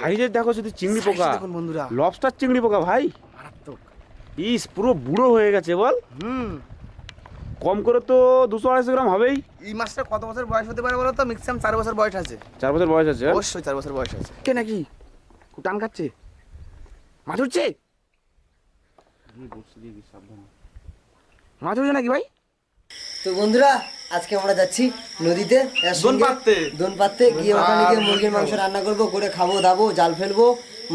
সাইজের দেখো শুধু চিংড়ি পোকা, লবস্টার চিংড়ি পোকা ভাই, ইস পুরো বুড়ো হয়ে গেছে বল। কম করে তো 200-250 গ্রাম হবেই। এই মাছটা কত বছর বয়স হতে পারে বলো তো? ম্যাক্সিমাম 4 বছর বয়স আছে। 4 বছর বয়স আছে? অবশ্যই 4 বছর বয়স আছে। কে নাকি খুব টান খাচ্ছে, মাছ উঠছে, মাছ উঠছে নাকি ভাই? তো বন্ধুরা আজকে আমরা যাচ্ছি নদীতে দোন পাততে গিয়ে ওখানে গিয়ে মুরগির মাংস রান্না করবো, করে খাবো দাবো, জাল ফেলবো,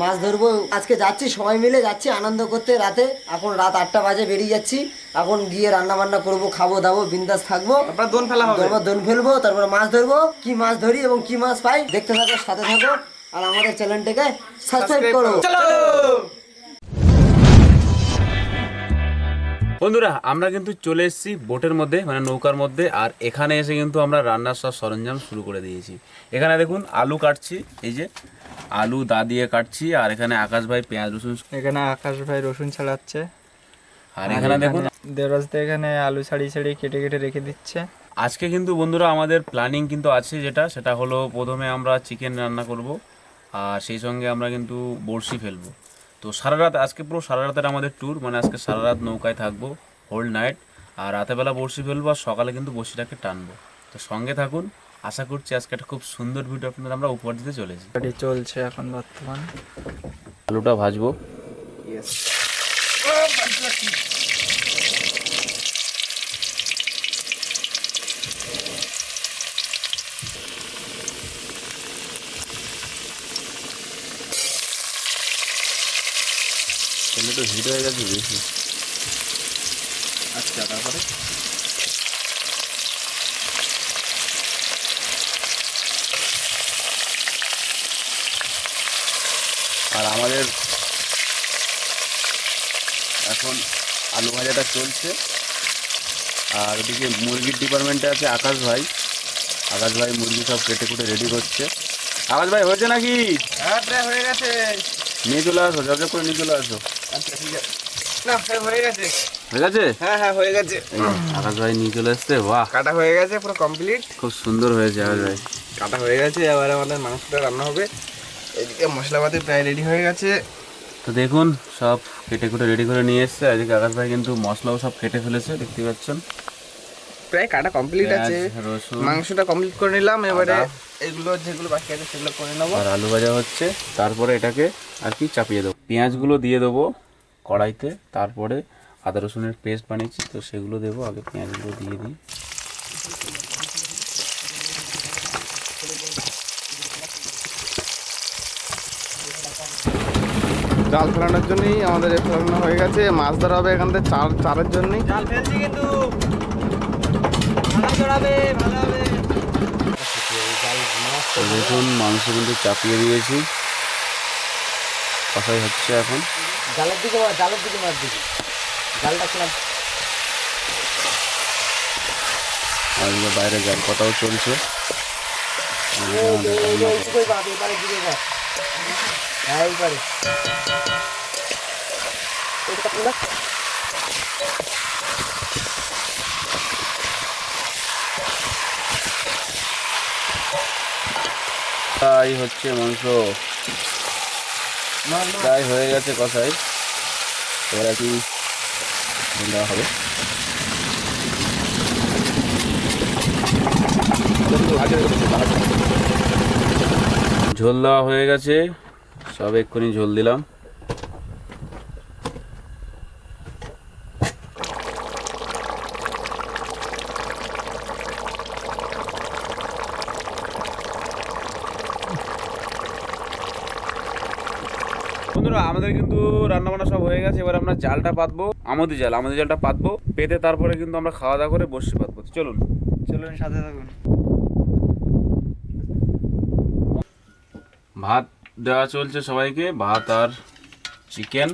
মাছ ধরবো। আজকে যাচ্ছি, সবাই মিলে যাচ্ছি আনন্দ করতে। রাতে এখন রাত 8টা বাজে, বেরিয়ে যাচ্ছি। এখন গিয়ে রান্না বান্না করবো, খাবো দাবো, বিন্দাস থাকবো। তারপর দোন ফেলা হবে, তারপর দোন ফেলবো, তারপর মাছ ধরবো। কি মাছ ধরি এবং কি মাছ পাই দেখতে থাকো, সাথে থাকো, আর আমাদের চ্যানেলটাকে সাবস্ক্রাইব করো। বন্ধুরা আমরা কিন্তু চলে এসেছি বোটের মধ্যে, মানে নৌকার মধ্যে। আর এখানে এসে কিন্তু আমরা রান্নার সব সরঞ্জাম শুরু করে দিয়েছি। এখানে দেখুন আলু কাটছি, এই যে আলু দা দিয়ে কাটছি। আর এখানে আকাশ ভাই পেঁয়াজ রসুন, এখানে আকাশ ভাই রসুন ছাড়াচ্ছে। আর এখানে দেখুন দেবরাজদা এখানে আলু ছাড়িয়ে ছাড়িয়ে কেটে কেটে রেখে দিচ্ছে। আজকে কিন্তু বন্ধুরা আমাদের প্ল্যানিং কিন্তু আছে, সেটা হলো প্রথমে আমরা চিকেন রান্না করব, আর সেই সঙ্গে আমরা কিন্তু বড়শি ফেলবো। তো সারা রাত, আজকে পুরো সারা রাতের আমাদের ট্যুর, মানে আজকে সারা রাত নৌকায় থাকবো, হোল নাইট। আর রাতেবেলা বড়শি ফেলবো, আর সকালে কিন্তু বড়শিটাকে টানবো। তো সঙ্গে থাকুন, আশা করছি আজকে একটা খুব সুন্দর ভিডিও আপনাদের আমরা উপহার দিতে চলেছি। গাড়ি চলছে এখন বর্তমান। আলুটা ভাজবো। তো হিট হয়ে গেছে বেশি। আচ্ছা, তারপরে আর আমাদের এখন আলু ভাজাটা চলছে। আর ওদিকে মুরগির ডিপার্টমেন্টে আছে আকাশ ভাই। মুরগি সব কেটে কুটে রেডি করছে। আকাশ ভাই হয়েছে নাকি? হ্যাঁ প্রায় হয়ে গেছে। নিয়ে চলে আসো, জব করে নিয়ে চলে আসো। আচ্ছা ঠিক আছে, না হয়ে গেছে। হয়ে গেছে? হ্যাঁ হ্যাঁ হয়ে গেছে। আকাশ ভাই নিয়ে চলে এসছে। বাহ, কাটা হয়ে গেছে, পুরো কমপ্লিট, খুব সুন্দর হয়েছে আকাশ ভাই। কাটা হয়ে গেছে। এবার আমাদের মাংসটা রান্না হবে। এদিকে মশলাপাতি প্রায় রেডি হয়ে গেছে। তো দেখুন সব কেটে কুটে রেডি করে নিয়ে এসছে। এদিকে আকাশ ভাই কিন্তু মশলাও সব কেটে ফেলেছে, দেখতে পাচ্ছেন। প্রায় কাটা কমপ্লিট আছে, রসুন মাংসটা কমপ্লিট করে নিলাম। এবারে এগুলো যেগুলো বাকি আছে সেগুলো করে নেবো। আর আলু ভাজা হচ্ছে, তারপরে এটাকে আর কি চাপিয়ে দেবো। পেঁয়াজগুলো দিয়ে দেবো কড়াইতে, তারপরে আদা রসুনের পেস্ট বানিয়েছি তো সেগুলো দেবো। আগে পেঁয়াজগুলো দিয়ে দিই। জাল ফেলানোর জন্যই আমাদের ফেলানো হয়ে গেছে। মাছ ধরা হবে এখান থেকে চারের জন্যই। জাল ফেলছি কিন্তু ভালো হবে। দেখুন মাংস কিন্তু চাপিয়ে দিয়েছি, কষাই হচ্ছে এখন। জালের দিকে মাছ দিকে জালটা খেলাম। আর বাইরে জাল কথাও চলছে। তাই হচ্ছে মাংস প্রায় হয়ে গেছে কষাই। এবার আর কি দেওয়া হবে। ঝোল দেওয়া হয়ে গেছে, সব এক্ষুনি ঝোল দিলাম। বন্ধুরা আমাদের কিন্তু রান্না বান্না সব হয়ে গেছে। এবার আমরা জালটা পাতবো, আমাদের জালটা পাতবো, পেতে তারপরে কিন্তু আমরা খাওয়া দাওয়া করে বসে পাতবো। চলুন সাথে থাকুন। ভাত দেওয়া চলছে সবাইকে, ভাত আর চিকেন।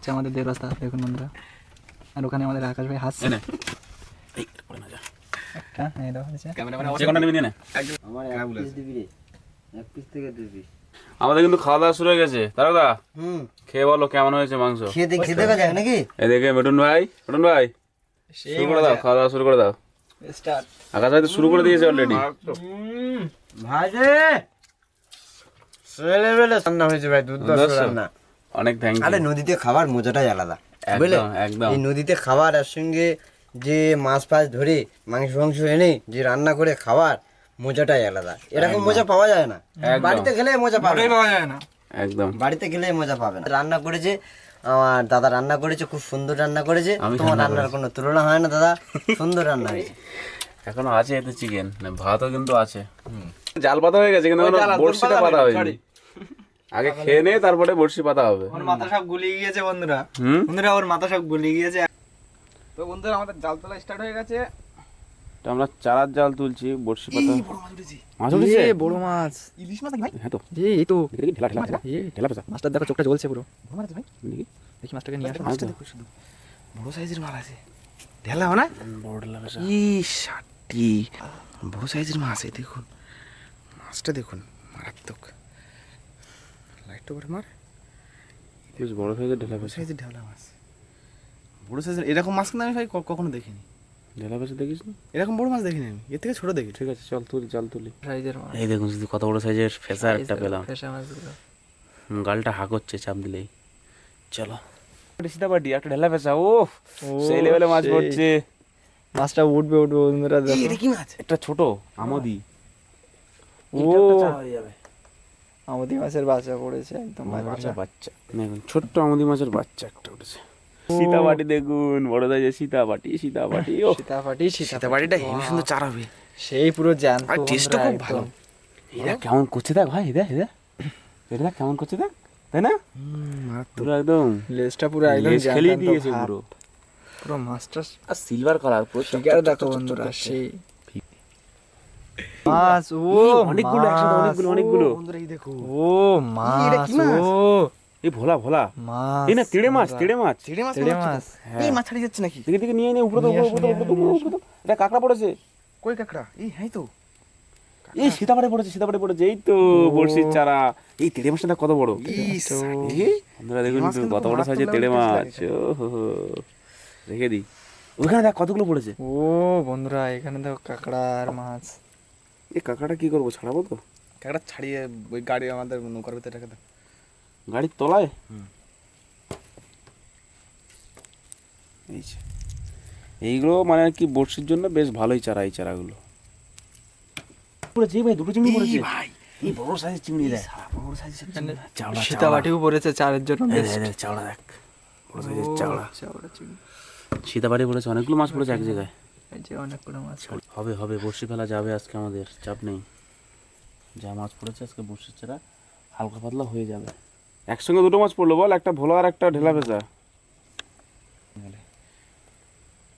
হচ্ছে আমাদের দেড় রাস্তা, দেখুন বন্ধুরা। আর ওখানে আমাদের আকাশ ভাই হাসছে। এনে এই পড়ে না যা একটা এই দেখো হচ্ছে। যে কোনটা নিবি নিয়ে নে। আমার এক পিস দিবি রে, এক পিস থেকে 2 পিস। আমাদের কিন্তু খাওয়া দাওয়া শুরু হয়ে গেছে তারকদা, হুম, খেয়ে বলো কেমন হয়েছে মাংস। খেতে দেখা যায় নাকি? এদিকে মিঠুন ভাই শুরু করে দাও, খাওয়া দাওয়া শুরু করে দাও। স্টার্ট। আকাশ ভাই তো শুরু করে দিয়েছে অলরেডি। ভাইরে ছেলেবেলে রান্না হয়েছে ভাই, দুর্দান্ত রান্না। অনেক থ্যাংক আরে ইউ। নদীতে খাবার মজাটাই আলাদা, বুঝলে? একদম একদম এই নদীতে খাবার আর সঙ্গে যে মাছ ফাছ ধরে মাংস এনে যে রান্না করে খাবার মজাটাই আলাদা। এরকম মজা পাওয়া যায় না, একদম। বাড়িতে খেলে মজা পাবে না। পাওয়া যায় না। একদম। বাড়িতে খেলে মজা পাবে না। রান্না করেছে আমার দাদা, রান্না করেছে খুব সুন্দর রান্না করেছে। আমি তোমার রান্না রান্নার কোনো তুলনা হয় না দাদা, সুন্দর রান্না হয়েছে। এখনো আছে এতে চিকেন, ভাতও কিন্তু আছে। জাল পাতা হয়ে গেছে কিন্তু এখনো বড়শিটা পাতা হয়নি। আগে খেয়ে নে তারপরে বড়শি পাতা হবে। ওর মাথা সব গুলিয়ে গিয়েছে বন্ধুরা। হুম বন্ধুরা ওর মাথা সব গুলিয়ে গিয়েছে। তো বন্ধুরা আমাদের জাল তোলা স্টার্ট হয়ে গেছে। তো আমরা চারার জাল তুলছি, বড়শি পাতা। মাছ উঠেছে? বড় মাছ। ইলিশ মাছ ভাই, হ্যাঁ তো এই তো দেখি ঢেলা ঢেলা ঢেলা এই ঢেলা পেঁচা মাছটার দেখো চোখটা জ্বলছে পুরো। দেখি দেখি মাছটাকে নিয়ে আসো। মাছটা দেখো শুধু বড় সাইজের মাছ আছে, ঢেলা না? বড় ঢেলা পেঁচা। ই ষাটটি বড় সাইজের মাছ, এই দেখুন মাছটা দেখুন, মারাত্মক। লাইটটা করে মার, বেশ বড় সাইজের ঢেলা বড় পেঁচা। সাইজের ঢেলা মাছ, বড় সাইজের এরকম মাছ কিন্তু আমি ভাই কখনো দেখিনি। ঢেলা পেঁচা দেখিস না? এরকম বড় মাছ দেখিনি আমি, এর থেকে ছোট দেখি। ঠিক আছে চল তুলি, জাল তুলি। সাইজের মাছ। এই দেখুন শুধু কত বড় সাইজের ফেসা একটা পেলাম। ফেসা মাছগুলো। গালটা হাঁক হচ্ছে চাপ দিলেই। চলো সীতাবাটি একটা ঢেলা পেঁচা। ও সেই লেভেলে মাছ সেই। পড়ছে। মাছটা উঠবে বন্ধুরা দেখো। এটা কি মাছ? একটা ছোট আমদি। ও হয়ে যাবে। আমাদের মাছের বাচ্চা পড়েছে একদম বাচ্চা। বাচ্চা দেখুন, ছোট্ট আমদি মাছের বাচ্চা একটা উঠেছে। সীতাবাটি দেখুন, বড় সাইজের সীতাবাটি। ও সীতাপাটি সীতাবাড়িটা হেবি সুন্দর চার হবে, সেই পুরো জ্যান্ত। আর টেস্টও খুব ভালো। এরা কেমন করছে দেখ ভাই, এরা এরা এটা কেমন করছে দেখ, তাই না? পুরো একদম লেজটা পুরো একদম লেজ খেলিয়ে জ্যান্ত দিয়েছে ভাব। পুরো। পুরো মাছটা আর সিলভার কালার পুরো। ফিগার দেখো বন্ধুরা সেই মাছ। ও অনেকগুলো একসাথে, অনেকগুলো। বন্ধুরা এই দেখো, ও মাছ। এটা কি মাছ? ও এই ভোলা মাছ। এই না তিড়ে মাছ। ছেড়ে মাছ তেড়ে মনে হচ্ছে মাছ। তো। এই মাছ ছাড়িয়ে যাচ্ছে নাকি? দিকে দিকে নিয়ে উপরে তো, নিয়ে আসো, উপরে তো, নিয়ে উপরে তো। এটা কাঁকড়া পড়েছে। কই কাঁকড়া? এই হ্যাঁ তো, এই সীতাবাড়ি পড়েছে। এই তো বড়শির চারা। এই তেড়ে মাছটা কত বড়। ইস, এই, বন্ধুরা দেখুন মাছ তো কিন্তু কত বড় মারাত্মক সাইজের level তেড়ে taste মাছ। লাগে। ওহো, রেখে দিই। ওখানে দেখ কতগুলো পড়েছে। ও বন্ধুরা এখানে দেখো কাঁকড়া আর মাছ। এই কাঁকড়াটা কি করবো, ছাড়াবো তো কাঁকড়া ছাড়িয়ে ওই গাড়ি আমাদের নৌকার ভিতরে রেখে দাও। গাড়ির তলায়। এই যে এইগুলো মানে আর কি বড়শির জন্য বেশ ভালোই চারা, এই চারাগুলো পড়েছে। ভাই দুটো চিংড়ি পড়েছে ভাই, এই বড় সাইজের চিংড়ি দেখ। বড় সাইজের এখানে চাওড়া সীতাপাটিও পড়েছে চারের জন্য। দেখ, চাওড়া দেখ, বড় সাইজের চাওড়া। চাওড়া চিংড়ি। সীতাবাড়ি পড়েছে, অনেকগুলো মাছ পড়েছে এক জায়গায়। এই যে অনেকগুলো মাছ। হবে বড়শি ফেলা যাবে আজকে, আমাদের চাপ নেই। যা মাছ পড়েছে আজকে বড়শির চারা হালকা পাতলা হয়ে যাবে। একসঙ্গে দুটো মাছ পড়লো বল, একটা ভোলা আর একটা ঢেলা ভেজা।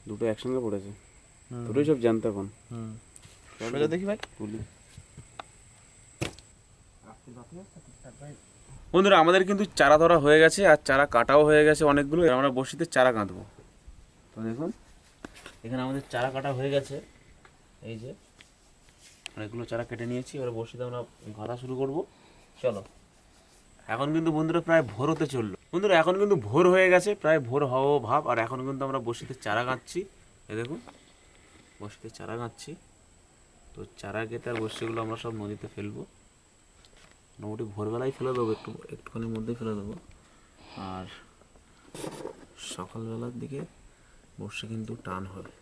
দুটো একসঙ্গে পড়েছে, দুটোই সব জানতো এখন। সোজা দেখি ভাই। তুলি। বন্ধুরা আমাদের কিন্তু চারা ধরা হয়ে গেছে আর চারা কাটাও হয়ে গেছে অনেকগুলো। এবার আমরা বড়শিতে চারা কাঁদবো। তো দেখুন এখানে আমাদের চারা কাটা হয়ে গেছে। এই যে অনেকগুলো চারা কেটে নিয়েছি, এবার বড়শিতে আমরা গাঁথা শুরু করব। চলো, এখন কিন্তু বন্ধুরা প্রায় ভোর হতে চললো। বন্ধুরা এখন কিন্তু ভোর হয়ে গেছে, প্রায় ভোর হওয়া ভাব। আর এখন কিন্তু আমরা বড়শিতে চারা গাঁচ্ছি। এই দেখুন বড়শিতে চারা গাঁচ্ছি। তো চারা কেটে আর বড়শিগুলো আমরা সব নদীতে ফেলবো। মোটামুটি ভোরবেলায় ফেলে দেবো, একটুখানির মধ্যেই ফেলে দেবো। আর সকালবেলার দিকে বড়শি কিন্তু টান হবে,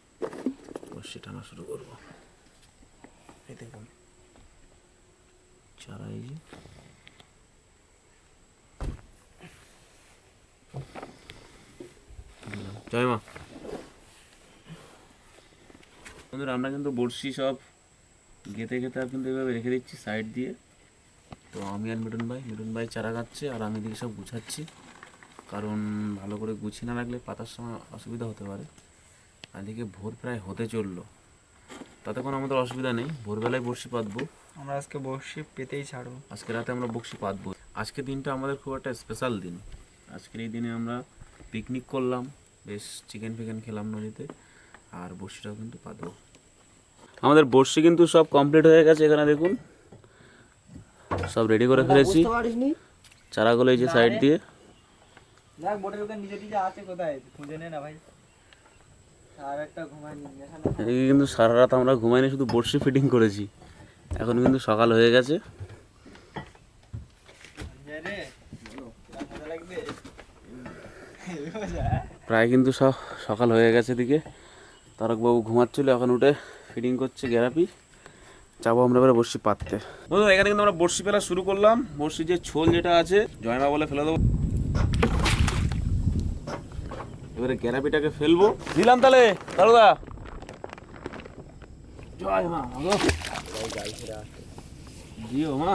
বড়শি টানা শুরু করবো। এই দেখুন চারা, এই যে জয় মা। বন্ধুরা আমরা কিন্তু বড়শি সব গেঁথে আর কিন্তু এভাবে রেখে দিচ্ছি সাইড দিয়ে। তো আমি আর মিঠুন ভাই চারা গাচ্ছে আর আমি এদিকে সব গুছাচ্ছি, কারণ ভালো করে গুছিয়ে না রাখলে পাতার সময় অসুবিধা হতে পারে। আর এদিকে ভোর প্রায় হতে চললো, তাতে কোনো আমাদের অসুবিধা নেই। ভোরবেলায় বড়শি পাতবো। আমরা আজকে বড়শি পেতেই ছাড়বো। আজকে রাতে আমরা বড়শি পাতবো। আজকের দিনটা আমাদের খুব একটা স্পেশাল দিন। আজকের এই দিনে আমরা পিকনিক করলাম, বেশ চিকেন ফিকেন খেলাম নদীতে, আর বড়শিটাও কিন্তু পাতবো। আমাদের বড়শি কিন্তু সব কমপ্লিট হয়ে গেছে, এখানে দেখুন সব রেডি করে ফেলেছি। বুঝতে পারিসনি? চারাগুলো এই যে সাইড দিয়ে। দেখ বোটের ওখানে নিচে টিচে আছে কোথায় খুঁজে নে না ভাই। আর একটা ঘুমাই নি এখানে। এদিকে কিন্তু সারা রাত আমরা ঘুমাইনি, শুধু বড়শি ফিটিং করেছি। এখন কিন্তু সকাল হয়ে গেছে। রে মজা লাগবে। প্রায় কিন্তু সব সকাল হয়ে গেছে। এদিকে তারকবাবু ঘুমাচ্ছিল, এখন উঠে ফিটিং করছে গ্যারাপি। যাবো আমরা এবারে বড়শি পাততে। বন্ধু এখানে কিন্তু আমরা বড়শি ফেলা শুরু করলাম। বড়শির যে ছোল যেটা আছে জয়মা বলে ফেলে দেবো। এবারে গ্যারাপিটাকে ফেলবো, দিলাম তাহলে দাদা। জয় মা দিও মা।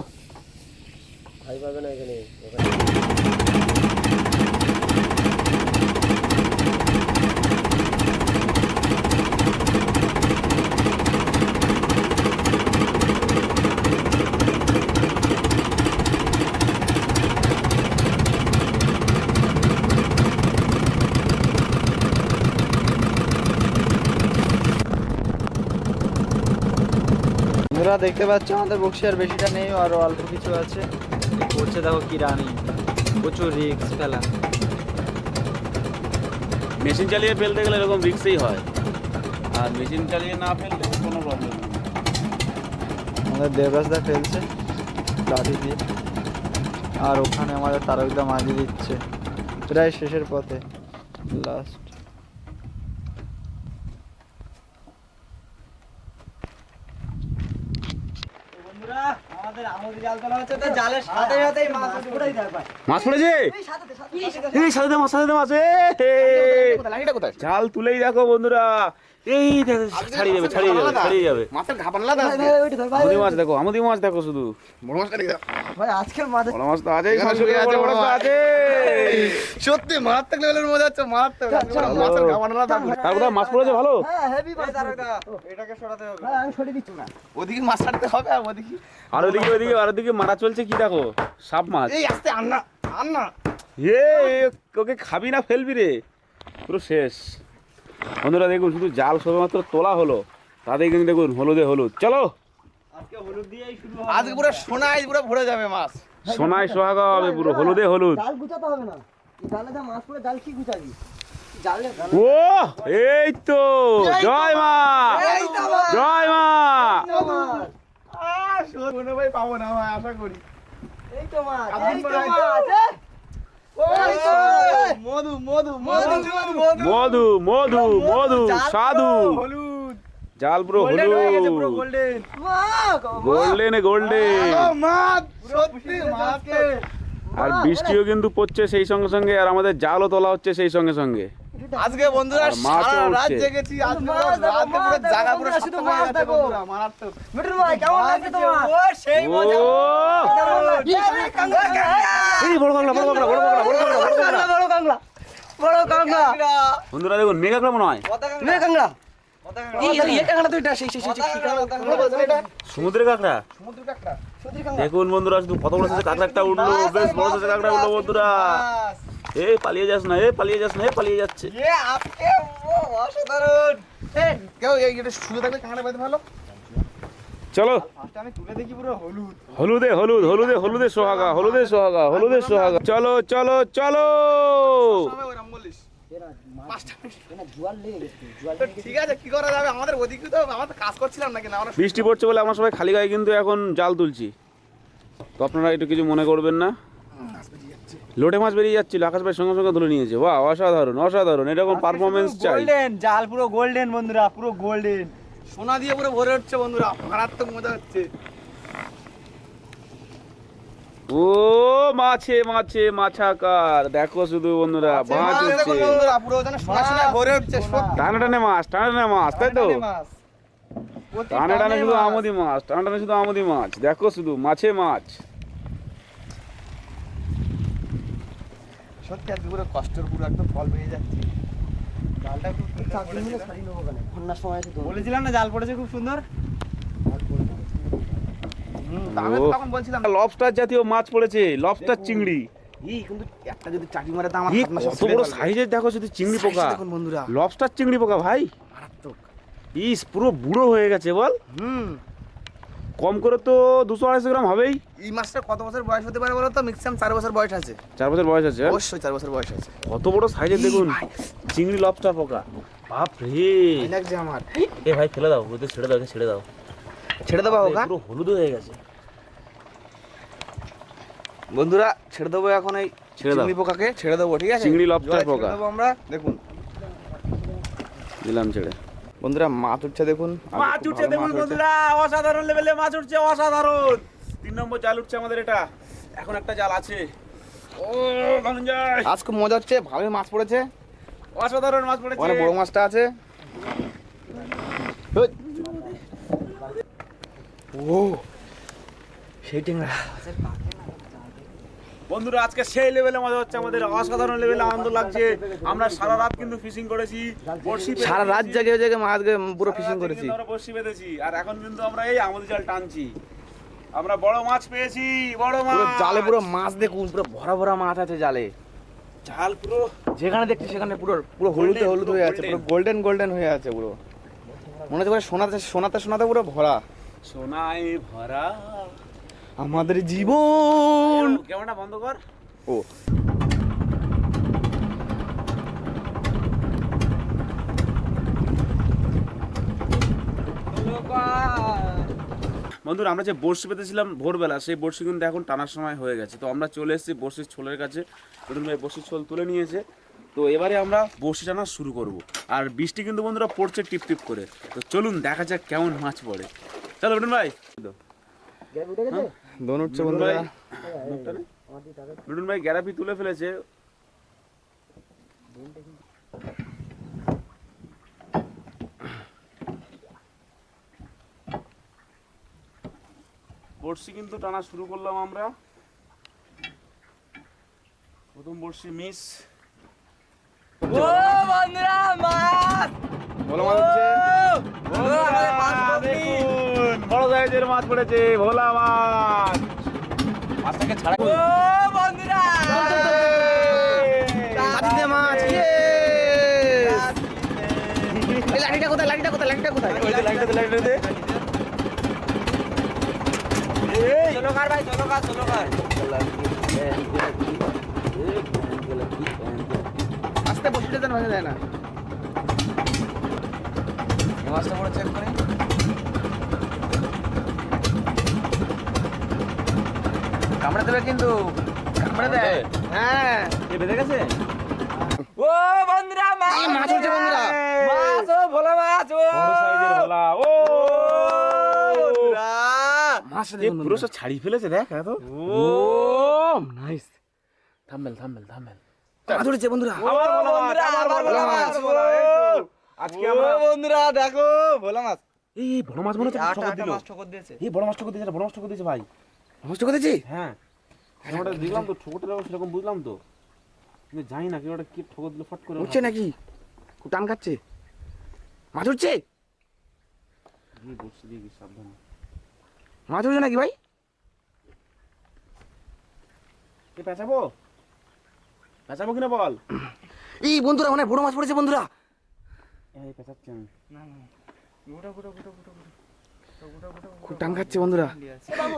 ভাই পাবে না এখানে। বন্ধুরা দেখতে পাচ্ছ আমাদের বক্সি আর বেশিটা নেই, আরো অল্প কিছু আছে। করছে দেখো কি রানি, প্রচুর রিস্ক ফেলা। মেশিন চালিয়ে ফেলতে গেলে এরকম রিক্সই হয়, আর মেশিন চালিয়ে না ফেললে কোনো প্রবলেম নেই। আমাদের দেবরাজদা ফেলছে লাঠি দিয়ে, আর ওখানে আমাদের তারকদা মাঝি দিচ্ছে, প্রায় শেষের পথে লাস্ট। বন্ধুরা আমাদের আমুদি জাল তোলা হচ্ছে, তো জালের সাথে সাথেই মাছ পুরাই দেয় ভাই। মাছ পড়েছে, এই সাথে মাছ, সাথে মাছ। লাঠিটা কোথায়? জাল তুলেই দেখো বন্ধুরা, এই দেখো ছাড়িয়ে যাবে, ছাড়িয়ে যাবে, ছাড়িয়ে যাবে। মাছের ঘাপান আলাদা আছে। আমুদি মাছ দেখো, আমুদি মাছ দেখো শুধু। বড় মাছটা দেখে দাও। ভাই আজকের মাঝে বড় মাছ তো আছেই, এখানে শাশুড়ি শুয়ে আছে বড় বড় মাছ তো মাছ। আছে। সত্যি মারাত্মক লেভেলের মজা হচ্ছে, মারাত্মক। মাছের ঘাপান আলাদা আছে। তার কোথায় মাছ পড়েছে ভালো? হ্যাঁ হেভি মাছ। তারকদা এটাকে সরাতে হবে। ভাই আমি সরিয়ে দিচ্ছি না। ওদিকে মাছ ছাড়তে হবে, আর ওদিকে আর ওদিকে ওদিকে আর ওদিকে মারা চলছে কি দেখো, সাপ মাছ। এই আস্তে আন্না আন্না। এ ওকে খাবি না ফেলবি রে, পুরো শেষ। বন্ধুরা দেখুন, শুধু জাল সবেমাত্র তোলা হলো, তাতেই কিন্তু দেখুন হলুদে হলুদ। চলো আজকে হলুদ দিয়েই শুরু হবে। আজকে পুরো সোনায় পুরো ভরে যাবে মাছ। সোনায় সোহাগা হবে, পুরো হলুদে হলুদ। জাল গুছাতে হবে না। এই জালে যা মাছ পড়ে জাল কি গুছাবি? জালে ও এই তো, জয় মা, জয় মা। সোনা ভাই পাবো না ভাই, আশা করি। এই তো মাছ, আব্দুল এই তো ভাই। মাছ। ওই তো মধু মধু মধু মধু মধু মধু সাধু, হলুদ জাল পুরো হলুদ, গোল্ডেন। মা গোল্ডেনে গোল্ডেন। মাছ সত্যি মাছকে। আর বৃষ্টিও কিন্তু পড়ছে সেই সঙ্গে সঙ্গে, আর আমাদের জালও তোলা হচ্ছে সেই সঙ্গে সঙ্গে। আজকে বন্ধুরা আর মাছও সারা রাত উঠছে। জেগেছি, আজকে মাছ দেখো, রাতে পুরো মাছ দেখো, জায়গা পুরো বন্ধুরা, শুধু সার্থক হয়ে মাছ গেছে দেখো। বন্ধুরা, মারাত্মক। মিঠুন ভাই কেমন লাগছে তোমার? ও সেই ও মজা। এই বড় কাঁকড়া, বড় কাঁকড়া, বড় কাঁকড়া, বড় কাঁকড়া, বড় কাঁকড়া। বড় কাংলা, বড় কাংলা, বন্ধুরা দেখুন, মেঘা কাঁকড়া মনে হয়, মেয়ে কাংলা। এই কাঁকড়া তো এটা সেই সমুদ্রের কাঁকড়া। সমুদ্র কাঁকড়া। দেখুন বন্ধুরা, শুধু কত বড় সাইজের কাঁকড়া একটা উঠলো, বেশ বড় সাইজের কাঁকড়া উঠলো বন্ধুরা। এই পালিয়ে যাস না, এই পালিয়ে যাস না, এই পালিয়ে যাচ্ছে। এ আজকে অসাধারণ। কেউ এই এটা সুযোগ থাকলে কাঁকড়া পাইতে ভালো। চলো, ফার্স্ট আমি তুলে দেখি পুরো হলুদ। হলুদে হলুদ, হলুদে হলুদে সোহাগা, হলুদে সোহাগা, হলুদে সোহাগা। চলো চলো চলো। সময় ওরম বলিস। জুয়াল লেগে গেছে, জুয়াল তো ঠিক আছে, কি করা যাবে? আমাদের ওদিকে তো আমরা তো কাজ করছিলাম নাকি না, আমরা বৃষ্টি পড়ছে বলে আমরা সবাই খালি গায়ে কিন্তু এখন জাল তুলছি, তো আপনারা একটু কিছু মনে করবেন না। লোটে মাছ বেরিয়ে যাচ্ছিল, আকাশ ভাই সঙ্গে সঙ্গে তুলে নিয়েছে। বাহ, অসাধারণ অসাধারণ, এরকম পারফরমেন্স চাই। গোল্ডেন জাল, পুরো গোল্ডেন বন্ধুরা, পুরো গোল্ডেন। সোনা দিয়ে পুরো ভরে উঠছে বন্ধুরা, মারাত্মক মজা হচ্ছে। ও মাছে মাছে মাছাকার, দেখো শুধু বন্ধুরা, মাছ মাছ দেখুন হচ্ছে। বন্ধুরা, পুরো যেন সোনা সোনা ভরে উঠছে। সত্যি টানে টানে মাছ, টানে টানে মাছ, তাই তো? মাছ। প্রতি টানে টানে শুধু মাছ। আমুদি মাছ, টানে টানে শুধু আমুদি মাছ, দেখো শুধু মাছে মাছ। সত্যি আজকে পুরো কষ্টের পুরো একদম ফল পেয়ে যাচ্ছে। জালটা খুব সুন্দর চাকরি মিলে পড়েছিল। ছাড়ি নেবো কেন? ঠান্ডার সময় এসে দৌড়। বলেছিলাম না জাল পড়েছে খুব সুন্দর। আমি তো তখন বলছিলাম লবস্টার জাতীয় মাছ পড়েছে, লবস্টার চিংড়ি। এই কিন্তু একটা যদি চাটি মারে তো আমার এই হাত মাস কত বড় সাইজের দেখো শুধু চিংড়ি পোকা, দেখুন বন্ধুরা, লবস্টার চিংড়ি পোকা ভাই, মারাত্মক। ইস পুরো বুড়ো হয়ে গেছে বল, কম করে তো 200-250 গ্রাম হবেই। এই মাছটা কত বছর বয়স হতে পারে বলো তো? ম্যাক্সিমাম 4 বছর বয়স আছে। 4 বছর বয়স আছে, হ্যাঁ? অবশ্যই 4 বছর বয়স আছে। কত বড় সাইজের দেখুন চিংড়ি লবস্টার পোকা, বাপ রে। এই লাগছে আমার। এ ভাই ফেলে দাও, ওদের ছেড়ে দাও, ছেড়ে দাও, ছেড়ে দেবো ওকা পুরো হলুদ হয়ে গেছে। বন্ধুরা, ছেড়ে দেবো এখন এই ছেড়ে দাও। চিংড়ি পোকাকে, ছেড়ে দেবো, ঠিক আছে? চিংড়ি lobster জলে ছেড়ে পোকা। দেবো আমরা, দেখুন দিলাম ছেড়ে। বন্ধুরা মাছ উঠছে দেখুন, মাছ উঠছে দেখুন বন্ধুরা, অসাধারণ লেভেলে মাছ উঠছে, অসাধারণ। 3 নম্বর জাল উঠছে আমাদের এটা, এখন একটা জাল আছে। ও ধনঞ্জয়, আজ খুব মজা হচ্ছে, ভালোই মাছ পড়েছে, অসাধারণ মাছ পড়েছে। অনেক বড় মাছটা আছে। ওই। ও সেই টেংরা। বন্ধুরা আজকে সেই লেভেলে মজা হচ্ছে আমাদের, অসাধারণ লেভেলে আনন্দ লাগছে। আমরা সারা রাত কিন্তু ফিশিং করেছি, বড়শি পেতে সারা রাত পেতেছি। জেগে জেগে মাছ পুরো সারা ফিশিং রাত করেছি। কিন্তু আমরা বড়শি পেতেছি, আর এখন কিন্তু আমরা এই আমাদের জাল টানছি। আমরা বড় মাছ পেয়েছি, বড় মাছ। পুরো জালে পুরো মাছ দেখুন, পুরো ভরা ভরা মাছ আছে জালে। জাল পুরো যেখানে দেখছি সেখানে পুরো পুরো হলুদ Golden, হলুদ পুরো হয়ে আছে, golden। পুরো গোল্ডেন গোল্ডেন হয়ে আছে পুরো। মনে হচ্ছে পুরো সোনাতে সোনাতে সোনাতে পুরো ভরা সোনায় ভরা আমাদের জীবন। ক্যামেরাটা বন্ধ কর। ও বন্ধুরা আমরা যে বড়শি পেতেছিলাম ভোরবেলা, সেই বড়শি কিন্তু এখন টানার সময় হয়ে গেছে। তো আমরা চলে এসেছি বড়শির ছোলের কাছে, প্রথম ভাই বড়শির ছোল তুলে নিয়েছে। তো এবারে আমরা বড়শি টানা শুরু করব। আর বৃষ্টি কিন্তু বন্ধুরা পড়ছে টিপ টিপ করে। তো চলুন দেখা যাক কেমন মাছ পড়ে। চলো বিটুন ভাই, দোন উঠছে বন্ধুরা। বিটুন ভাই গ্যারাপি তুলে ফেলেছে। বড়শি কিন্তু টানা শুরু করলাম আমরা। প্রথম বড়শি মিস। ও বন্ধুরা মাছ, বলো মাছ উঠছে। দেখুন বড় সাইজের মাছ পড়েছে, ভোলা মাছ। মাছটাকে ছাড়া ও বন্ধুরা লাঠিতে মাছ, ইয়েস! এই লাঠিটা কোথায়? লাঠিটা কোথায়? লাঠিটা কোথায়? চলো কার ভাই, চলো কার, চলো কার। আস্তে বসিটা দেন, ভাঙা যায় না। এই মাছটা পুরো চেক করে। কামড়ে দেবে কিন্তু, কামড়ে দেয়। হ্যাঁ, বেঁধে গেছে। ও বন্ধুরা মাছ, এই মাছ উঠছে বন্ধুরা। মাছ, ও ভোলা মাছ, ও বড় সাইজের ভোলা। ও বন্ধুরা। মাছটা এ দেখুন পুরো সব ছাড়িয়ে ফেলেছে, দেখ এত। ও নাইস। থাম্বেল থাম্বেল থাম্বেল। মাছ উঠছে বন্ধুরা। আবার ভোলা মাছ, বন্ধুরা, আবার আবার ভোলা ভোলা মাছ। মাছ। এই তো, আজকে আমরা বন্ধুরা দেখো ভোলা মাছ। এই বড় মাছ মনে হচ্ছে ঠোকর দিল। মাছ ঠোকর দিয়েছে। এই বড় মাছ ঠোকর দিয়েছে, বড় মাছ ঠোকর দিয়েছে ভাই। মাছটা কোথায়? হ্যাঁ ওটা দেখলাম তো, ঠোকরটা সেরকম বুঝলাম তো, কিন্তু জানি না কি ওটা কি ঠোকর দিল ফট করে। উঠছে নাকি? খুব টান খাচ্ছে। মাছ উঠছে? এই বড়শি দিয়ে কি সাবধানে। মাছ উঠছে নাকি ভাই? এ পেঁচাবো, পেঁচাবো কিনা বল। এই বন্ধুরা মানে বড় মাছ পড়েছে বন্ধুরা। এই পেঁচাচ্ছি আমি। খুব টান খাচ্ছে বন্ধুরা।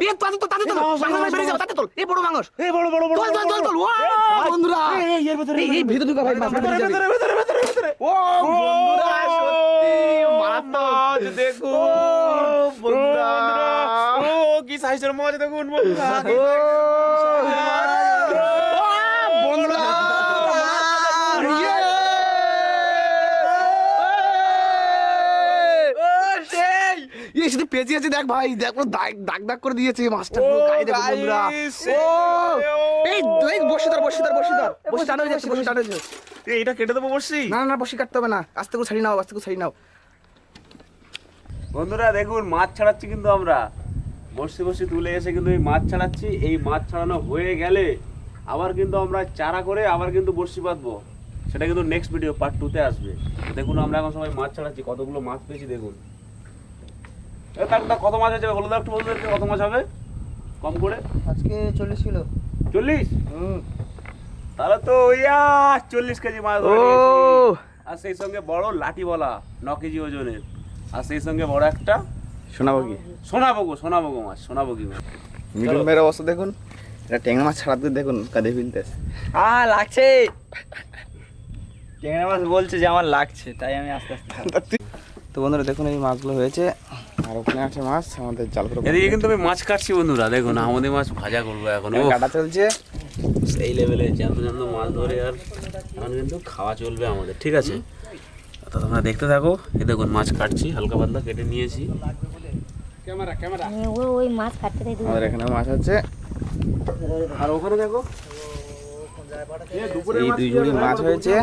এই তাতে তো মাছ বেরিয়ে যাবে, তাতে তোল। এই বড় মাছ। এই বড় বড় বড় তোল তোল তোল তোল। ওয়াও বন্ধুরা। এই এর ভিতরে, এই ভেতর ঢুকা ভাই, মাছ বেরিয়ে যাবে। ভিতরে। ও বন্ধুরা সত্যি মাছ দেখুন বন্ধুরা। ও কি সাইজের মাছ দেখুন বন্ধুরা। বন্ধুরা এই শুধু পেঁচি আছে, দেখ ভাই, দেখ পুরো দাগ দাগ দাগ করে দিয়েছে মাছটা, পুরো গায়ে দেখো বন্ধুরা। ও এই এই বসে ধর, বসে ধর, বসে ধর, বসে টানা হয়ে যাচ্ছে, বসে টানা হয়ে যাচ্ছে। এইটা কেটে দেবো বসছি। না না বসে কাটতে হবে না, আস্তে করে ছাড়ি নাও, আস্তে করে ছাড়ি নাও। বন্ধুরা দেখুন মাছ ছাড়াচ্ছি কিন্তু আমরা, বসে বসে তুলে এসে কিন্তু এই মাছ ছাড়াচ্ছি। এই মাছ ছাড়ানো হয়ে গেলে আবার কিন্তু আমরা চারা করে আবার কিন্তু বড়শি বাঁধবো, সেটা কিন্তু নেক্সট ভিডিও পার্ট 2 তে আসবে। দেখুন আমরা এখন সবাই মাছ ছাড়াচ্ছি, কতগুলো মাছ পেয়েছি দেখুন। কত মাছ আছে হলুদ একটু বলতে, কত মাছ হবে কম করে? আজকে 40 কিলো। 40? তাহলে তো 40 কেজি মাছ ও ধরে নিয়েছি। আর সেই সঙ্গে বড় লাঠি বলা 9 কেজি ওজনের, আর সেই সঙ্গে বড় একটা শোনাবো কি সোনাবগো মাছ, সোনাবগি মাছ। মিঠুনের অবস্থা দেখুন, এটা ট্যাংরা মাছ ছাড়াতে দেখুন কাঁধে ফেলতেছে। লাগছে। ট্যাংরা মাছ বলছে যে আমার লাগছে, তাই আমি আস্তে আস্তে তো বন্ধুরা দেখুন এই মাছগুলো হয়েছে, আর ওখানে আছে মাছ আমাদের জাল করে এদিকে কিন্তু আমি মাছ কাটছি বন্ধুরা, দেখুন আমাদের মাছ ভাজা করবো এখন। ও কাটা চলছে। সেই লেভেলে জ্যান্ত জ্যান্ত মাছ ধরে, আর এখন কিন্তু খাওয়া চলবে আমাদের, ঠিক আছে? তো তোমরা দেখতে থাকো। এই দেখুন মাছ কাটছি, হালকা পাতলা কেটে নিয়েছি। ওই মাছ কাটতে দেয় আমাদের এখানে মাছ আছে, আর ওখানে দেখো এই 2 জুড়ি মাছ হয়েছে,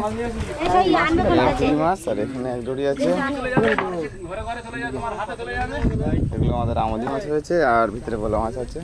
এক জুড়ি মাছ, আর এখানে 1 জুড়ি আছে। এগুলো আমাদের আমদি মাছ হয়েছে, আর ভিতরে বলা মাছ আছে।